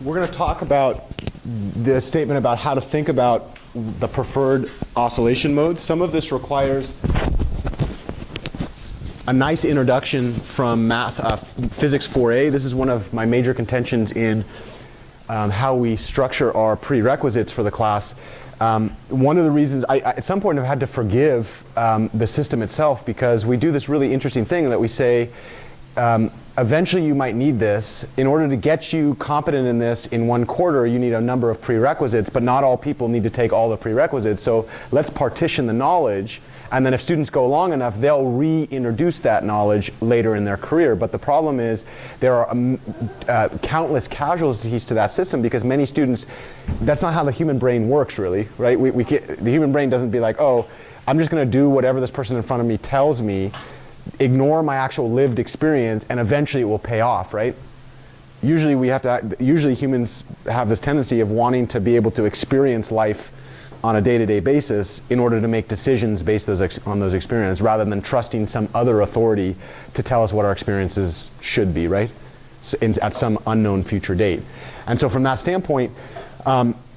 We're going to talk about the statement about how to think about the preferred oscillation modes. Some of this requires a nice introduction from Physics 4a. This is one of my major contentions in how we structure our prerequisites for the class. One of the reasons I at some point have had to forgive the system itself, because we do this really interesting thing that we say, eventually you might need this. In order to get you competent in this in 1 quarter, you need a number of prerequisites, but not all people need to take all the prerequisites. So let's partition the knowledge, and then if students go long enough, they'll reintroduce that knowledge later in their career. But the problem is there are countless casualties to that system, because many students, that's not how the human brain works really, right? The human brain doesn't be like, oh, I'm just going to do whatever this person in front of me tells me, ignore my actual lived experience, and eventually it will pay off, right? Usually humans have this tendency of wanting to be able to experience life on a day-to-day basis in order to make decisions based on those experiences, rather than trusting some other authority to tell us what our experiences should be, right? At some unknown future date. And so from that standpoint,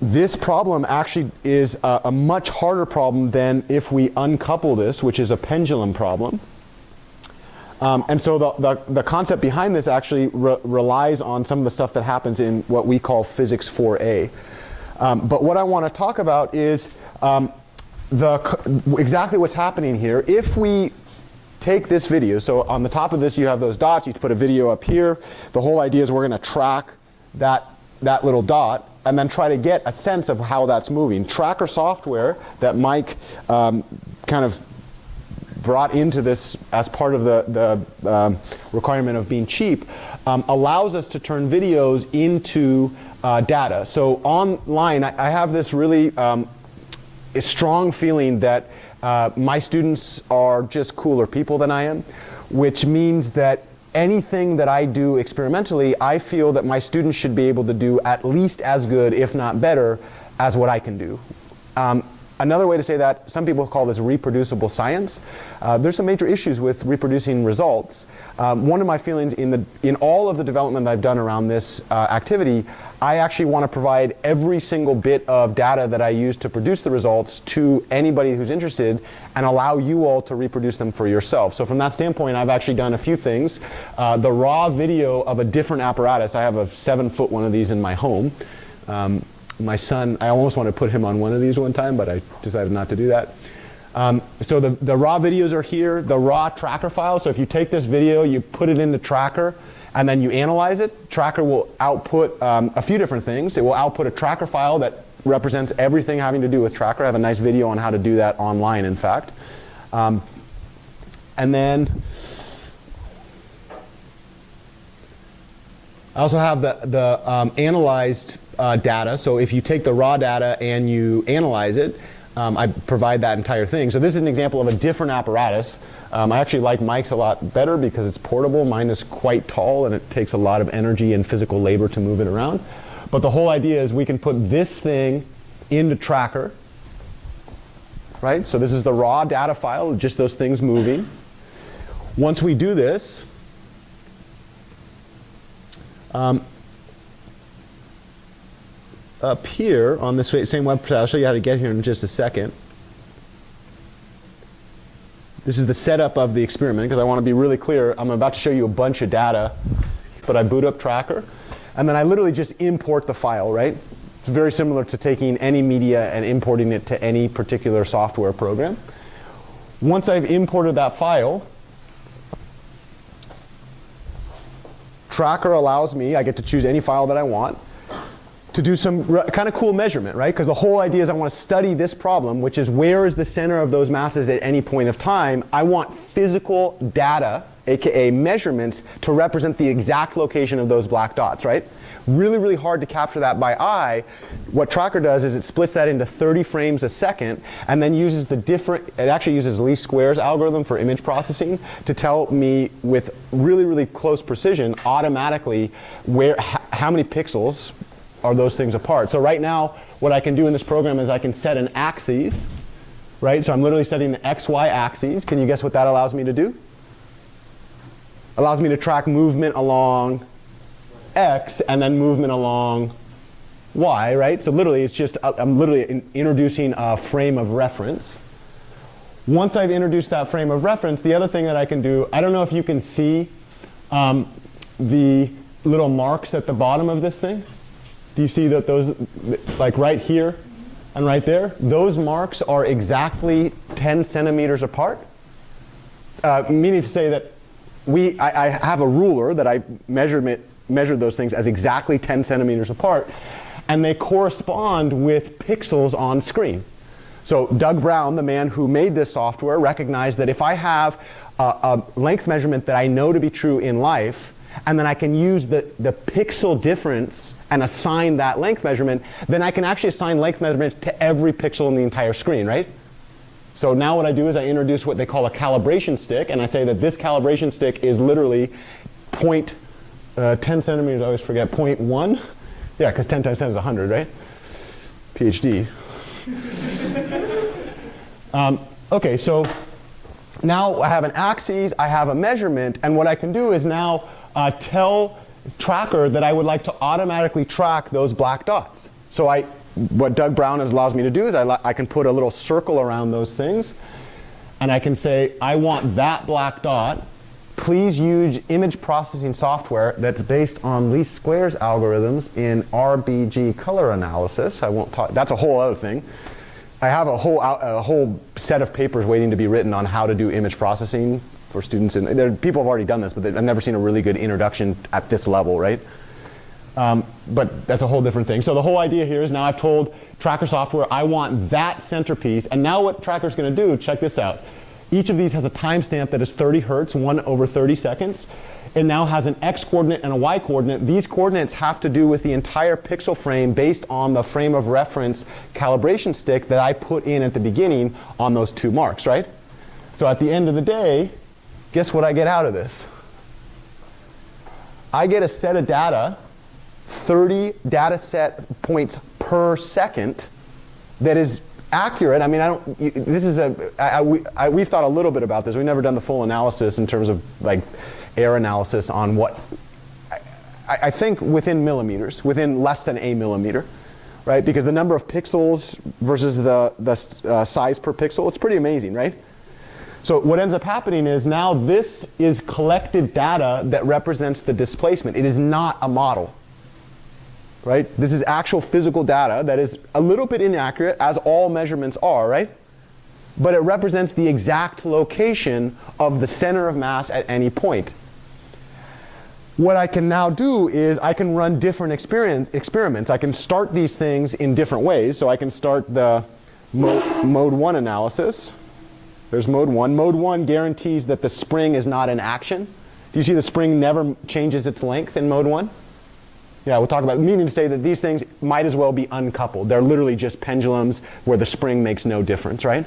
this problem actually is a much harder problem than if we uncouple this, which is a pendulum problem. And so the concept behind this actually relies on some of the stuff that happens in what we call Physics 4a. But what I want to talk about is exactly what's happening here. If we take this video, so on the top of this you have those dots, you put a video up here. The whole idea is we're going to track that little dot and then try to get a sense of how that's moving. Tracker software that Mike kind of brought into this as part of the requirement of being cheap, allows us to turn videos into data. So online, I have this really strong feeling that my students are just cooler people than I am, which means that anything that I do experimentally, I feel that my students should be able to do at least as good, if not better, as what I can do. Another way to say that, some people call this reproducible science. There's some major issues with reproducing results. One of my feelings in all of the development that I've done around this activity, I actually want to provide every single bit of data that I use to produce the results to anybody who's interested, and allow you all to reproduce them for yourself. So from that standpoint, I've actually done a few things. The raw video of a different apparatus, I have a 7-foot one of these in my home. My son, I almost want to put him on one of these one time, but I decided not to do that. So the raw videos are here, the raw tracker file. So if you take this video, you put it into Tracker, and then you analyze it, Tracker will output a few different things. It will output a tracker file that represents everything having to do with Tracker. I have a nice video on how to do that online, in fact. And then I also have the analyzed data. So if you take the raw data and you analyze it, I provide that entire thing. So this is an example of a different apparatus. I actually like Mike's a lot better because it's portable. Mine is quite tall and it takes a lot of energy and physical labor to move it around. But the whole idea is we can put this thing into Tracker, right? So this is the raw data file, just those things moving. Once we do this, up here on this same website, I'll show you how to get here in just a second. This is the setup of the experiment, because I want to be really clear. I'm about to show you a bunch of data, but I boot up Tracker, and then I literally just import the file, right? It's very similar to taking any media and importing it to any particular software program. Once I've imported that file, Tracker allows me, I get to choose any file that I want, to do some kind of cool measurement, right? Because the whole idea is I want to study this problem, which is where is the center of those masses at any point of time. I want physical data, aka measurements, to represent the exact location of those black dots, right? Really, really hard to capture that by eye. What Tracker does is it splits that into 30 frames a second, and then uses it actually uses least squares algorithm for image processing to tell me with really, really close precision automatically how many pixels are those things apart. So right now, what I can do in this program is I can set an axis, right? So I'm literally setting the XY axes. Can you guess what that allows me to do? Allows me to track movement along x and then movement along y, right? So literally, it's just, I'm literally introducing a frame of reference. Once I've introduced that frame of reference, the other thing that I can do, I don't know if you can see the little marks at the bottom of this thing. Do you see that those, like right here and right there? Those marks are exactly 10 centimeters apart. Meaning to say that I have a ruler that I measured those things as exactly 10 centimeters apart, and they correspond with pixels on screen. So Doug Brown, the man who made this software, recognized that if I have a length measurement that I know to be true in life, and then I can use the pixel difference and assign that length measurement, then I can actually assign length measurements to every pixel in the entire screen, right? So now what I do is I introduce what they call a calibration stick, and I say that this calibration stick is literally 10 centimeters, I always forget, 0.1? Yeah, because 10 times 10 is 100, right? PhD. Okay, so now I have an axis, I have a measurement, and what I can do is now tell Tracker that I would like to automatically track those black dots. So what Doug Brown allows me to do is I can put a little circle around those things, and I can say, I want that black dot. Please use image processing software that's based on least squares algorithms in RGB color analysis. I won't talk, that's a whole other thing. I have a whole set of papers waiting to be written on how to do image processing for students. And people have already done this, but I've never seen a really good introduction at this level, right? But that's a whole different thing. So the whole idea here is now I've told Tracker software I want that centerpiece, and now what Tracker's going to do, check this out. Each of these has a timestamp that is 30 hertz, 1 over 30 seconds. It now has an x coordinate and a y coordinate. These coordinates have to do with the entire pixel frame based on the frame of reference calibration stick that I put in at the beginning on those two marks, right? So at the end of the day, guess what I get out of this? I get a set of data, 30 data set points per second, that is accurate. I mean, we've thought a little bit about this. We've never done the full analysis in terms of like error analysis on what, I think within millimeters, within less than a millimeter, right? Because the number of pixels versus the size per pixel, it's pretty amazing, right? So what ends up happening is now this is collected data that represents the displacement. It is not a model. Right? This is actual physical data that is a little bit inaccurate, as all measurements are, right? But it represents the exact location of the center of mass at any point. What I can now do is I can run different experiments. I can start these things in different ways. So I can start the mode 1 analysis. There's mode 1. Mode 1 guarantees that the spring is not in action. Do you see the spring never changes its length in mode 1? Yeah, we'll talk about, meaning to say that these things might as well be uncoupled. They're literally just pendulums where the spring makes no difference, right?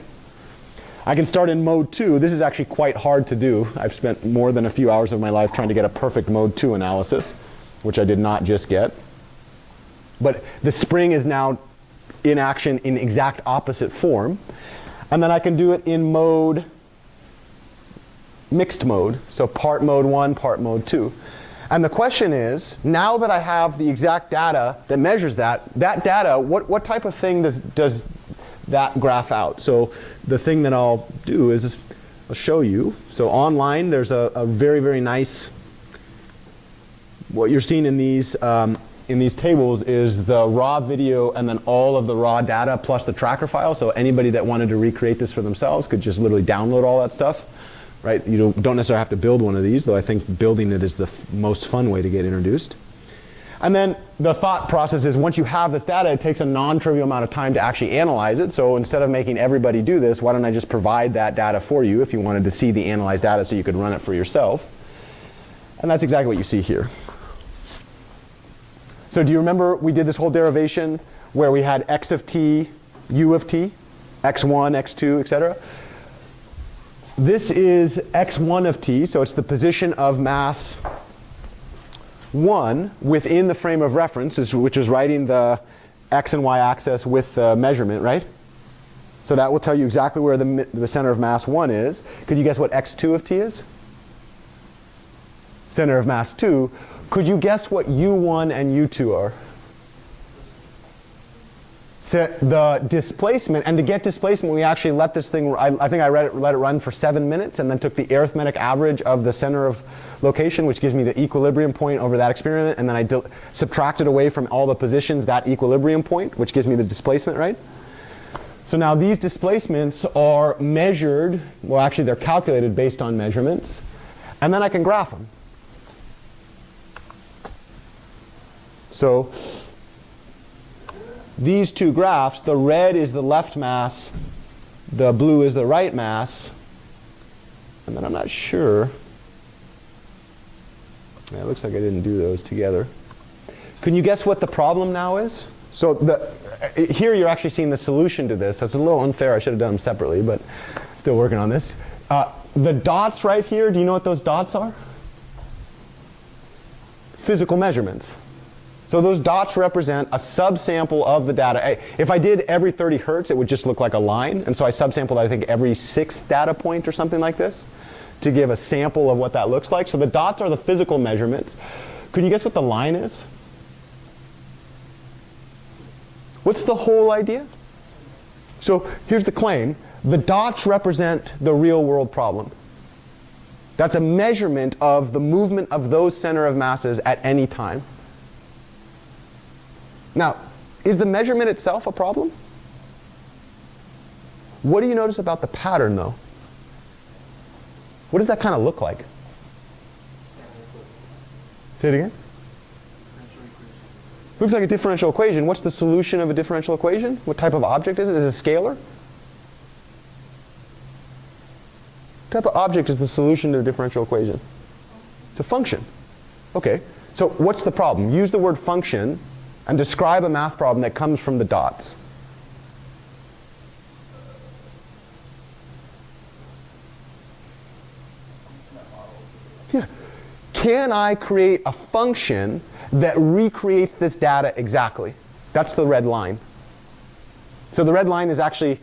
I can start in mode 2. This is actually quite hard to do. I've spent more than a few hours of my life trying to get a perfect mode 2 analysis, which I did not just get. But the spring is now in action in exact opposite form. And then I can do it in mode, mixed mode. So part mode 1, part mode 2. And the question is, now that I have the exact data that measures that data, what type of thing does that graph out? So the thing that I'll do is I'll show you. So online, there's a very, very nice, what you're seeing in these tables is the raw video and then all of the raw data plus the tracker file. So anybody that wanted to recreate this for themselves could just literally download all that stuff. Right? You don't necessarily have to build one of these, though I think building it is the most fun way to get introduced. And then the thought process is once you have this data, it takes a non-trivial amount of time to actually analyze it. So instead of making everybody do this, why don't I just provide that data for you if you wanted to see the analyzed data so you could run it for yourself. And that's exactly what you see here. So do you remember we did this whole derivation where we had x of t, u of t, x1, x2, etc.? This is x1 of t, so it's the position of mass 1 within the frame of reference, which is writing the x and y axis with the measurement, right? So that will tell you exactly where the center of mass 1 is. Could you guess what x2 of t is? Center of mass 2. Could you guess what U1 and U2 are? Set the displacement, and to get displacement, we actually let this thing, I think I let it run for 7 minutes and then took the arithmetic average of the center of location, which gives me the equilibrium point over that experiment, and then I subtracted away from all the positions that equilibrium point, which gives me the displacement, right? So now these displacements are measured, well actually they're calculated based on measurements, and then I can graph them. So these two graphs, the red is the left mass, the blue is the right mass, and then I'm not sure. Yeah, it looks like I didn't do those together. Can you guess what the problem now is? So here you're actually seeing the solution to this. That's a little unfair. I should have done them separately, but still working on this. The dots right here, do you know what those dots are? Physical measurements. So those dots represent a subsample of the data. If I did every 30 hertz, it would just look like a line. And so I subsampled, I think, every 6th data point or something like this to give a sample of what that looks like. So the dots are the physical measurements. Can you guess what the line is? What's the whole idea? So here's the claim. The dots represent the real world problem. That's a measurement of the movement of those center of masses at any time. Now, is the measurement itself a problem? What do you notice about the pattern, though? What does that kind of look like? Say it again. Looks like a differential equation. What's the solution of a differential equation? What type of object is it? Is it a scalar? What type of object is the solution to a differential equation? It's a function. Okay, so what's the problem? Use the word function and describe a math problem that comes from the dots. Yeah. Can I create a function that recreates this data exactly? That's the red line. So the red line is actually,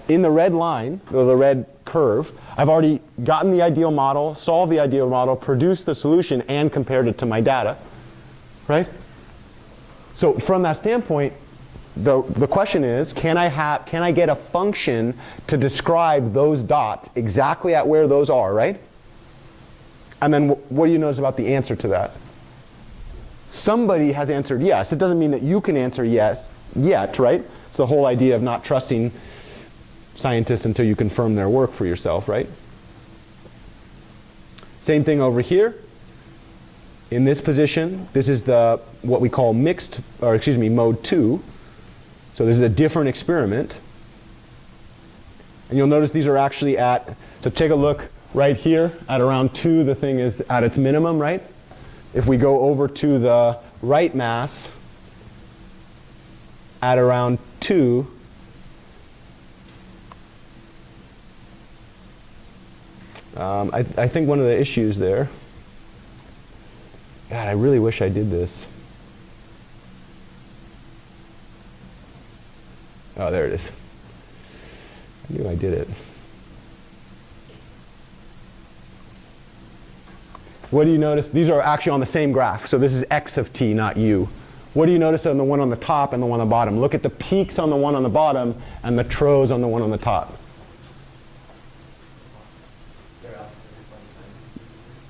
in the red line, or the red curve, I've already gotten the ideal model, solved the ideal model, produced the solution, and compared it to my data. Right? So from that standpoint, the question is, can I get a function to describe those dots exactly at where those are, right? And then what do you notice about the answer to that? Somebody has answered yes. It doesn't mean that you can answer yes yet, right? It's the whole idea of not trusting scientists until you confirm their work for yourself, right? Same thing over here. In this position, this is what we call mode 2. So this is a different experiment. And you'll notice these are actually so take a look right here at around 2, the thing is at its minimum, right? If we go over to the right mass at around 2, I think one of the issues there, God, I really wish I did this. Oh, there it is. I knew I did it. What do you notice? These are actually on the same graph. So this is x of t, not u. What do you notice on the one on the top and the one on the bottom? Look at the peaks on the one on the bottom and the trows on the one on the top.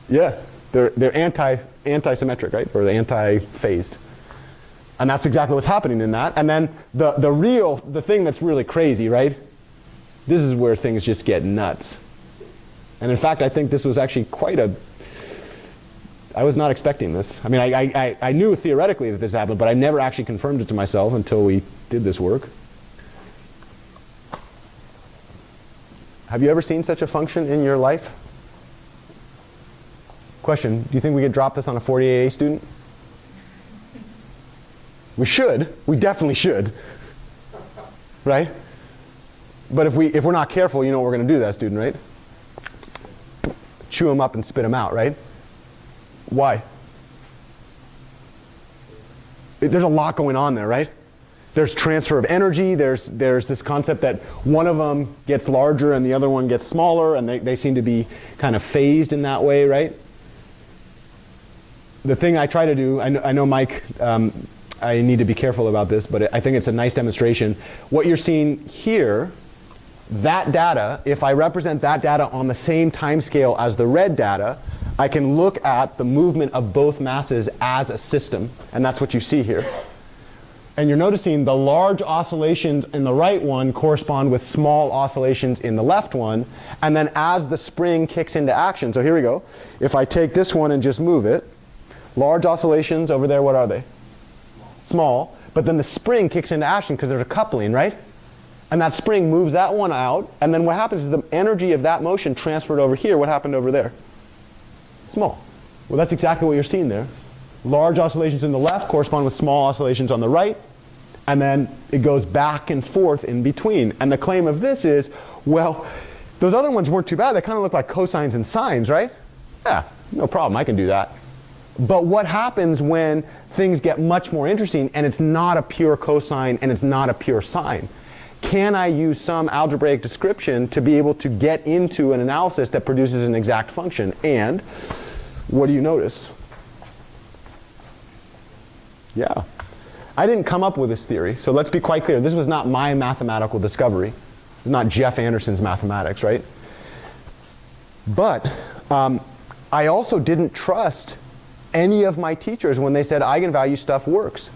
Yeah, they're anti-symmetric, right? Or anti-phased. And that's exactly what's happening in that. And then the thing that's really crazy, right? This is where things just get nuts. And in fact, I think this was actually I was not expecting this. I mean, I knew theoretically that this happened, but I never actually confirmed it to myself until we did this work. Have you ever seen such a function in your life? Question, do you think we could drop this on a 48A student? We should. We definitely should. Right? But if we're not careful, you know what we're going to do to that student, right? Chew them up and spit them out, right? Why? There's a lot going on there, right? There's transfer of energy. There's this concept that one of them gets larger and the other one gets smaller, and they seem to be kind of phased in that way, right? the thing I try to do, I know Mike, I need to be careful about this, but I think it's a nice demonstration. What you're seeing here, that data, if I represent that data on the same time scale as the red data, I can look at the movement of both masses as a system, and that's what you see here. And you're noticing the large oscillations in the right one correspond with small oscillations in the left one, and then as the spring kicks into action, so here we go, if I take this one and just move it, large oscillations over there, what are they? Small, but then the spring kicks into action because there's a coupling, right? And that spring moves that one out, and then what happens is the energy of that motion transferred over here. What happened over there? Small. Well, that's exactly what you're seeing there. Large oscillations in the left correspond with small oscillations on the right, and then it goes back and forth in between. And the claim of this is, well, those other ones weren't too bad. They kind of look like cosines and sines, right? Yeah, no problem, I can do that. But what happens when things get much more interesting and it's not a pure cosine and it's not a pure sine? Can I use some algebraic description to be able to get into an analysis that produces an exact function? And what do you notice? Yeah. I didn't come up with this theory, so let's be quite clear. This was not my mathematical discovery. It's not Jeff Anderson's mathematics, right? But I also didn't trust any of my teachers when they said eigenvalue stuff works,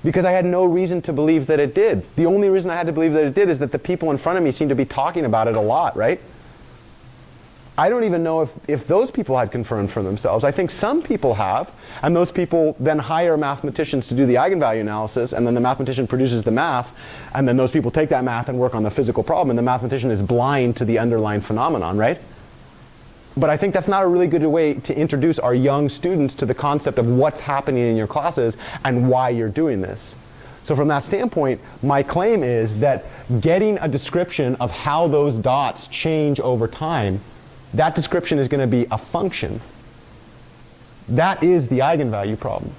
because I had no reason to believe that it did. The only reason I had to believe that it did is that the people in front of me seemed to be talking about it a lot, right? I don't even know if those people had confirmed for themselves. I think some people have, and those people then hire mathematicians to do the eigenvalue analysis, and then the mathematician produces the math, and then those people take that math and work on the physical problem, and the mathematician is blind to the underlying phenomenon, right? But I think that's not a really good way to introduce our young students to the concept of what's happening in your classes and why you're doing this. So from that standpoint, my claim is that getting a description of how those dots change over time, that description is going to be a function. That is the eigenvalue problem.